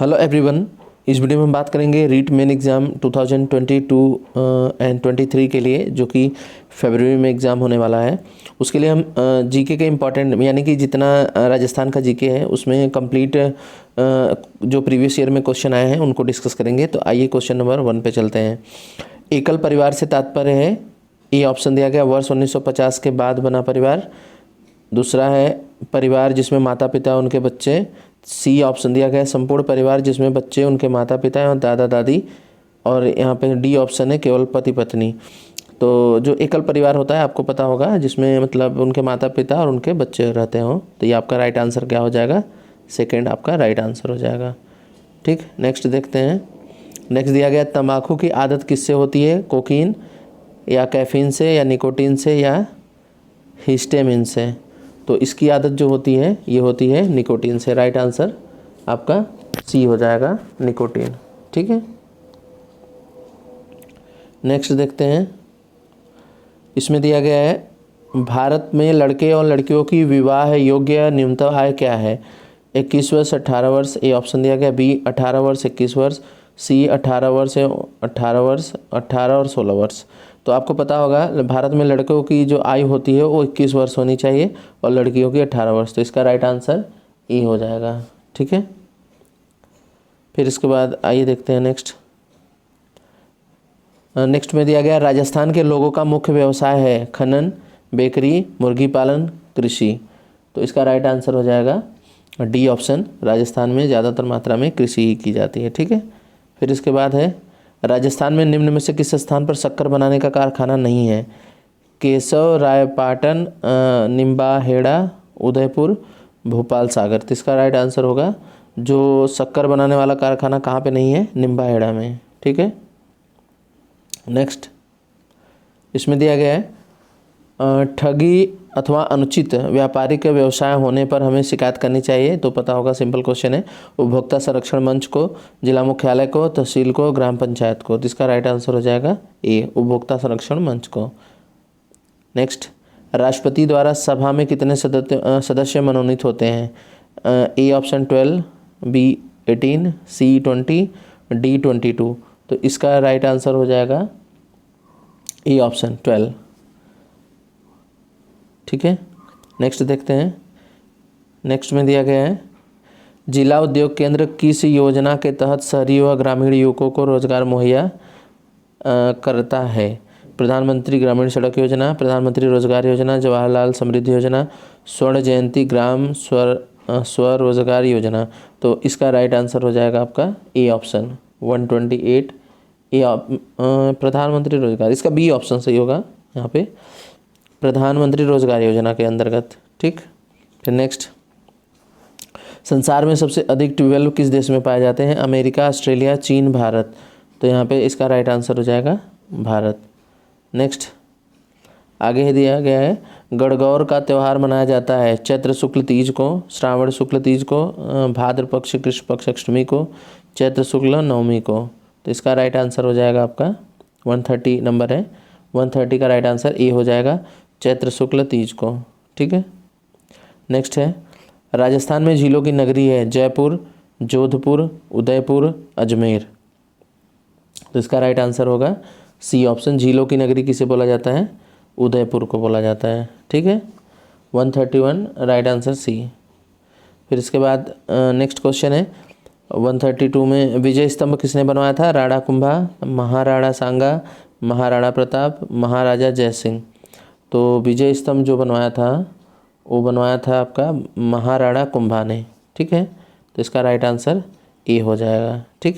Hello everyone, इस video में हम बात करेंगे रीट मेन एग्ज़ाम 2022 एंड 23 के लिए, जो कि फरवरी में एग्ज़ाम होने वाला है। उसके लिए हम जीके के इम्पॉर्टेंट यानी कि जितना राजस्थान का जीके है उसमें कंप्लीट जो प्रीवियस ईयर में क्वेश्चन आए हैं उनको डिस्कस करेंगे। तो आइए क्वेश्चन नंबर 1 पे चलते हैं। एकल परिवार से तात्पर्य है, ये ऑप्शन दिया गया वर्ष 1950 के बाद बना परिवार। दूसरा है परिवार जिसमें माता पिता उनके बच्चे। सी ऑप्शन दिया गया है संपूर्ण परिवार जिसमें बच्चे, उनके माता पिता और दादा दादी। और यहाँ पे डी ऑप्शन है केवल पति पत्नी। तो जो एकल परिवार होता है आपको पता होगा, जिसमें मतलब उनके माता पिता और उनके बच्चे रहते हों। तो ये आपका राइट आंसर क्या हो जाएगा? सेकंड आपका राइट आंसर हो जाएगा। ठीक, नेक्स्ट देखते हैं। नेक्स्ट दिया गया तंबाकू की आदत किससे होती है? कोकीन या कैफीन से या निकोटीन से या हिस्टामिन से। तो इसकी आदत जो होती है ये होती है निकोटीन से। राइट आंसर आपका सी हो जाएगा, निकोटीन। ठीक है, नेक्स्ट देखते हैं। इसमें दिया गया है भारत में लड़के और लड़कियों की विवाह योग्य न्यूनतम आय क्या है? 21 वर्ष, 18 वर्ष। ए ऑप्शन दिया गया। बी 18 वर्ष 21 वर्ष। सी 18 वर्ष 18 वर्ष 18 और 16 वर्ष। तो आपको पता होगा भारत में लड़कों की जो आयु होती है वो 21 वर्ष होनी चाहिए और लड़कियों की 18 वर्ष। तो इसका राइट आंसर ई हो जाएगा। ठीक है, फिर इसके बाद आइए देखते हैं नेक्स्ट। नेक्स्ट में दिया गया राजस्थान के लोगों का मुख्य व्यवसाय है खनन, बेकरी, मुर्गी पालन, कृषि। तो इसका राइट आंसर हो जाएगा डी ऑप्शन। राजस्थान में ज़्यादातर मात्रा में कृषि ही की जाती है। ठीक है, फिर इसके बाद है राजस्थान में निम्न में से किस स्थान पर शक्कर बनाने का कारखाना नहीं है? केशव, रायपाटन, निम्बाहेड़ा, उदयपुर, भोपाल, सागर। तो इसका राइट आंसर होगा जो शक्कर बनाने वाला कारखाना कहाँ पे नहीं है? निम्बाहेड़ा में। ठीक है, नेक्स्ट इसमें दिया गया है ठगी अथवा अनुचित व्यापारिक व्यवसाय होने पर हमें शिकायत करनी चाहिए। तो पता होगा, सिंपल क्वेश्चन है। उपभोक्ता संरक्षण मंच को, जिला मुख्यालय को, तहसील को, ग्राम पंचायत को। तो इसका राइट आंसर हो जाएगा ए, उपभोक्ता संरक्षण मंच को। नेक्स्ट, राष्ट्रपति द्वारा सभा में कितने सदस्य मनोनीत होते हैं? A option 12, B 18, C 20, D 22। तो इसका राइट आंसर हो जाएगा ए ऑप्शन 12। ठीक है, नेक्स्ट देखते हैं। नेक्स्ट में दिया गया है जिला उद्योग केंद्र किस योजना के तहत शहरी व ग्रामीण युवकों को रोजगार मुहैया करता है? प्रधानमंत्री ग्रामीण सड़क योजना, प्रधानमंत्री रोजगार योजना, जवाहरलाल समृद्धि योजना, स्वर्ण जयंती ग्राम स्वरोजगार योजना। तो इसका राइट आंसर हो जाएगा आपका ए ऑप्शन 128 ए, प्रधानमंत्री रोजगार। इसका बी ऑप्शन सही होगा यहाँ पे, प्रधानमंत्री रोजगार योजना के अंतर्गत। ठीक, फिर नेक्स्ट, संसार में सबसे अधिक ट्यूबवेल किस देश में पाए जाते हैं? अमेरिका, ऑस्ट्रेलिया, चीन, भारत। तो यहाँ पे इसका राइट आंसर हो जाएगा भारत। नेक्स्ट आगे ही दिया गया है गणगौर का त्यौहार मनाया जाता है चैत्र शुक्ल तीज को, श्रावण शुक्ल तीज को, भाद्र पक्ष कृष्ण पक्ष अष्टमी को, चैत्र शुक्ल नवमी को। तो इसका राइट आंसर हो जाएगा आपका 130 नंबर है, 130 का राइट आंसर ए हो जाएगा, चैत्र शुक्ल तीज को। ठीक है, नेक्स्ट है राजस्थान में झीलों की नगरी है जयपुर, जोधपुर, उदयपुर, अजमेर। तो इसका राइट आंसर होगा सी ऑप्शन। झीलों की नगरी किसे बोला जाता है? उदयपुर को बोला जाता है। ठीक है, 131 राइट आंसर सी। फिर इसके बाद नेक्स्ट क्वेश्चन है 132 में विजय स्तंभ किसने बनवाया था? राणा कुंभा, महाराणा सांगा, महाराणा प्रताप, महाराजा जयसिंह। तो विजय स्तंभ जो बनवाया था वो बनवाया था आपका महाराणा कुंभा ने। ठीक है, तो इसका राइट आंसर ए हो जाएगा। ठीक,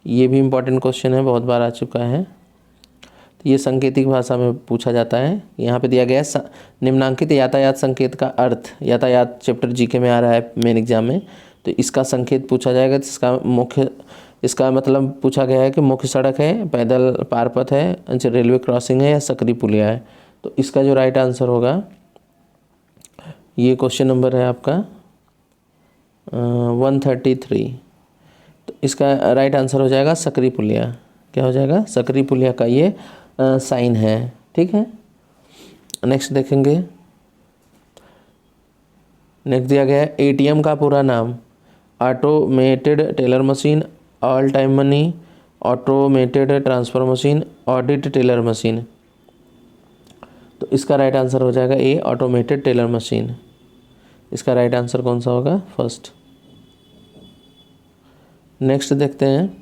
ये भी इम्पॉर्टेंट क्वेश्चन है, बहुत बार आ चुका है। तो ये सांकेतिक भाषा में पूछा जाता है। यहाँ पे दिया गया है निम्नांकित यातायात संकेत का अर्थ। यातायात चैप्टर जीके में आ रहा है मेन एग्जाम में, तो इसका संकेत पूछा जाएगा। तो इसका मतलब पूछा गया है कि मुख्य सड़क है, पैदल पारपथ है, रेलवे क्रॉसिंग है या सकरी पुलिया है। तो इसका जो राइट आंसर होगा, ये क्वेश्चन नंबर है आपका 133। तो इसका राइट आंसर हो जाएगा सकरी पुलिया। क्या हो जाएगा? सकरी पुलिया का ये साइन है। ठीक है, नेक्स्ट देखेंगे। नेक्स्ट दिया गया है एटीएम का पूरा नाम। Automated teller machine, all time money, automated transfer machine, audit teller machine. तो इसका राइट आंसर हो जाएगा ए, ऑटोमेटेड टेलर मशीन। इसका राइट आंसर कौन सा होगा? फर्स्ट। नेक्स्ट देखते हैं,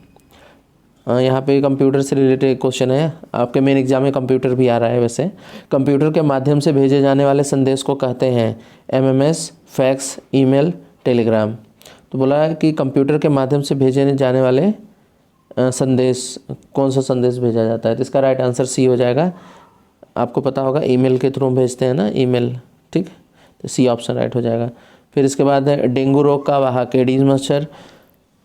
यहाँ पे कंप्यूटर से रिलेटेड क्वेश्चन है। आपके मेन एग्जाम में कंप्यूटर भी आ रहा है वैसे। कंप्यूटर के माध्यम से भेजे जाने वाले संदेश को कहते हैं एमएमएस, फैक्स, ईमेल, टेलीग्राम। तो बोला है कि कंप्यूटर के माध्यम से भेजे जाने वाले संदेश, कौन सा संदेश भेजा जाता है? तो इसका राइट आंसर सी हो जाएगा। आपको पता होगा ईमेल के थ्रू भेजते हैं ना, ईमेल, ठीक। तो सी ऑप्शन राइट हो जाएगा। फिर इसके बाद है डेंगू रोग का वाहक एडीज मच्छर,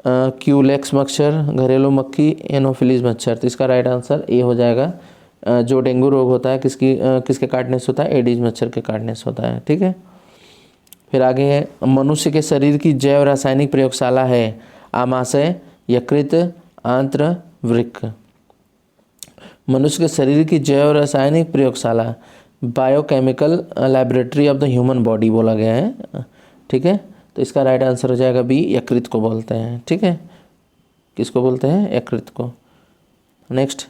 क्यूलेक्स मच्छर, घरेलू मक्खी, एनोफिलीज मच्छर। तो इसका राइट आंसर ए हो जाएगा। जो डेंगू रोग होता है किसके काटने से होता है? एडीज मच्छर के काटने से होता है, ठीक है। फिर आगे है मनुष्य के शरीर की जैव रासायनिक प्रयोगशाला है आमाशय, यकृत, आंत्र, वृक्क। मनुष्य के शरीर की जैव रासायनिक प्रयोगशाला, biochemical laboratory of the human body बोला गया है, ठीक है। तो इसका राइट आंसर हो जाएगा बी, यकृत को बोलते हैं, ठीक है। किसको बोलते हैं? यकृत को। नेक्स्ट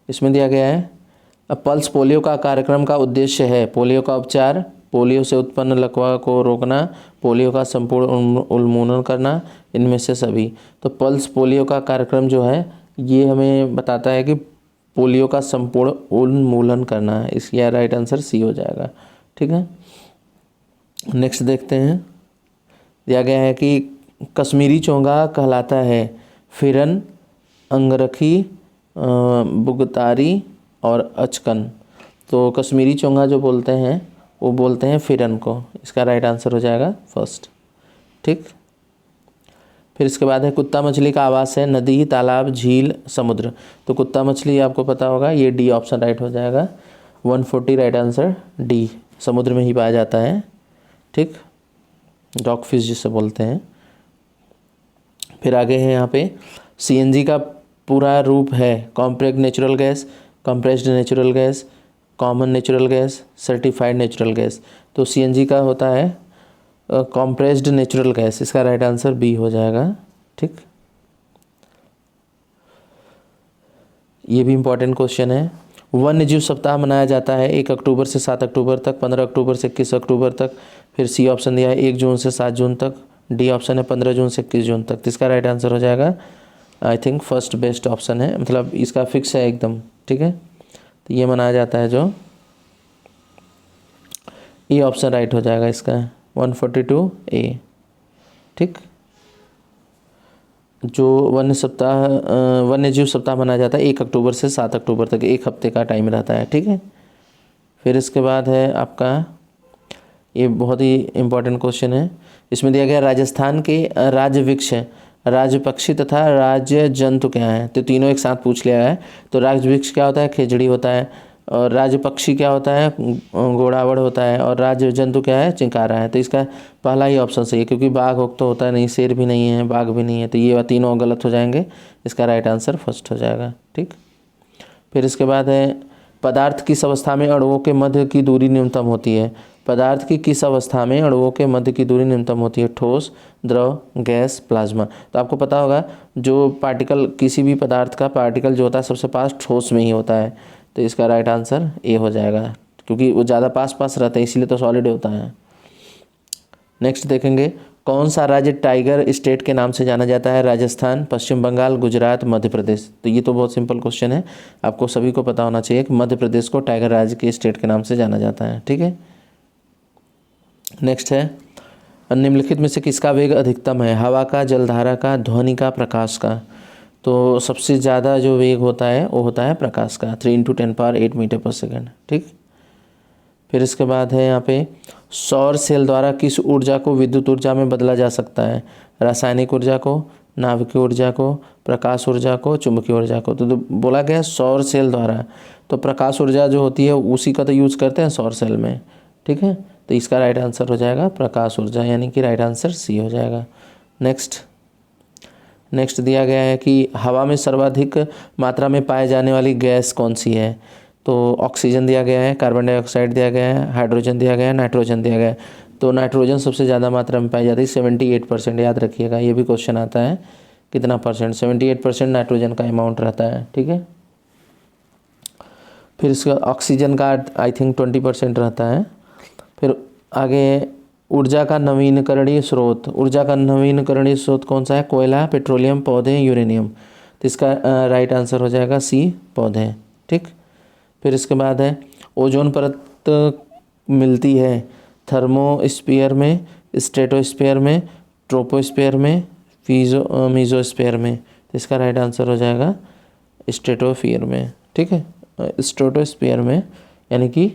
इसमें दिया गया है पल्स पोलियो का कार्यक्रम का उद्देश्य है पोलियो का उपचार, पोलियो से उत्पन्न लकवा को रोकना, पोलियो का संपूर्ण उन्मूलन करना, इनमें से सभी। तो पल्स पोलियो का कार्यक्रम जो है ये हमें बताता है कि पोलियो का संपूर्ण उन्मूलन करना है। इसका राइट आंसर सी हो जाएगा, ठीक है। नेक्स्ट देखते हैं, दिया गया है कि कश्मीरी चोंगा कहलाता है फिरन, अंगरखी, बुगतारी और अचकन। तो कश्मीरी चोंगा जो बोलते हैं वो बोलते हैं फिरन को। इसका राइट आंसर हो जाएगा फर्स्ट, ठीक। फिर इसके बाद है कुत्ता मछली का आवास है नदी, तालाब, झील, समुद्र। तो कुत्ता मछली आपको पता होगा, ये डी ऑप्शन राइट हो जाएगा। 140 राइट आंसर डी, समुद्र में ही पाया जाता है, ठीक। डॉग फिश जिसे बोलते हैं। फिर आगे है यहाँ पे सीएनजी का पूरा रूप है compact natural gas, compressed natural gas, common natural gas, certified natural gas. तो सीएनजी का होता है कॉम्प्रेस्ड नेचुरल गैस। इसका राइट आंसर बी हो जाएगा, ठीक। ये भी इम्पॉर्टेंट क्वेश्चन है। वन्य जीव सप्ताह मनाया जाता है 1 अक्टूबर से 7 अक्टूबर तक, 15 अक्टूबर से 21 अक्टूबर तक। फिर सी ऑप्शन दिया है 1 जून से 7 जून तक, डी ऑप्शन है 15 जून से 21 जून तक। इसका राइट आंसर हो जाएगा I think first best option है, मतलब इसका फिक्स है एकदम, ठीक है। तो ये मनाया जाता है जो, ये ऑप्शन राइट हो जाएगा इसका 142 ए, ठीक। जो वन्य जीव सप्ताह मनाया जाता है 1 अक्टूबर से 7 अक्टूबर तक, 1 हफ्ते का टाइम रहता है, ठीक है। फिर इसके बाद है आपका, ये बहुत ही इम्पोर्टेंट क्वेश्चन है। इसमें दिया गया राजस्थान के राज्य वृक्ष, राज्य पक्षी तथा राज्य जंतु क्या है? तो तीनों एक साथ पूछ लिया है। तो राज्य वृक्ष क्या होता है? खेजड़ी होता है। और राज्य पक्षी क्या होता है? घोड़ावड़ होता है। और राज्य जंतु क्या है? चिंकारा है। तो इसका पहला ही ऑप्शन सही है, क्योंकि बाघ तो होता नहीं, शेर भी नहीं है, बाघ भी नहीं है, तो ये तीनों गलत हो जाएंगे। इसका राइट आंसर फर्स्ट हो जाएगा, ठीक। फिर इसके बाद है पदार्थ किस अवस्था में अणुओं के मध्य की दूरी न्यूनतम होती है? पदार्थ की किस अवस्था में अणुओं के मध्य की दूरी न्यूनतम होती है? ठोस, द्रव, गैस, प्लाज्मा। तो आपको पता होगा जो पार्टिकल, किसी भी पदार्थ का पार्टिकल जो होता है सबसे पास ठोस में ही होता है। तो इसका राइट आंसर ए हो जाएगा, क्योंकि वो ज़्यादा पास पास रहता है, इसीलिए तो सॉलिड होता है। नेक्स्ट देखेंगे, कौन सा राज्य टाइगर स्टेट के नाम से जाना जाता है? राजस्थान, पश्चिम बंगाल, गुजरात, मध्य प्रदेश। तो ये तो बहुत सिंपल क्वेश्चन है, आपको सभी को पता होना चाहिए कि मध्य प्रदेश को टाइगर राज्य के स्टेट के नाम से जाना जाता है, ठीक है। नेक्स्ट है, निम्नलिखित में से किसका वेग अधिकतम है? हवा का, जलधारा का, ध्वनि का, प्रकाश का। तो सबसे ज़्यादा जो वेग होता है वो होता है प्रकाश का, 3 × 10⁸ मीटर पर सेकेंड, ठीक। फिर इसके बाद है यहाँ पे, सौर सेल द्वारा किस ऊर्जा को विद्युत ऊर्जा में बदला जा सकता है? रासायनिक ऊर्जा को, नाभिकीय ऊर्जा को, प्रकाश ऊर्जा को, चुंबकीय ऊर्जा को। तो बोला गया सौर सेल द्वारा, तो प्रकाश ऊर्जा जो होती है उसी का तो यूज़ करते हैं सौर सेल में, ठीक है। तो इसका राइट आंसर हो जाएगा प्रकाश ऊर्जा, यानी कि राइट आंसर सी हो जाएगा। नेक्स्ट दिया गया है कि हवा में सर्वाधिक मात्रा में पाए जाने वाली गैस कौन सी है? तो ऑक्सीजन दिया गया है, कार्बन डाइऑक्साइड दिया गया है, हाइड्रोजन दिया गया है, नाइट्रोजन दिया गया है। तो नाइट्रोजन सबसे ज़्यादा मात्रा में पाई जाती है 78%, याद रखिएगा, ये भी क्वेश्चन आता है कितना परसेंट, 78% नाइट्रोजन का अमाउंट रहता है, ठीक है। फिर इसका ऑक्सीजन का आई थिंक 20% रहता है। फिर आगे ऊर्जा का नवीनकरणीय स्रोत, ऊर्जा का नवीनकरणीय स्रोत कौन सा है, कोयला, पेट्रोलियम, पौधे, यूरेनियम। तो इसका राइट आंसर हो जाएगा सी, पौधे, ठीक। फिर इसके बाद है ओजोन परत मिलती है थर्मोस्फीयर में, स्ट्रेटोस्फीयर में, ट्रोपोस्फीयर में, मीजोस्फीयर में। तो इसका राइट आंसर हो जाएगा स्ट्रेटोस्फीयर में, ठीक है, स्ट्रेटोस्फीयर में, यानी कि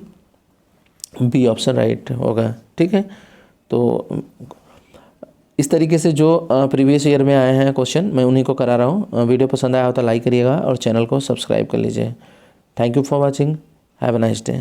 बी ऑप्शन राइट होगा, ठीक है। तो इस तरीके से जो प्रीवियस ईयर में आए हैं क्वेश्चन मैं उन्हीं को करा रहा हूँ। वीडियो पसंद आया हो तो लाइक करिएगा और चैनल को सब्सक्राइब कर लीजिए। Thank you for watching, have a nice day.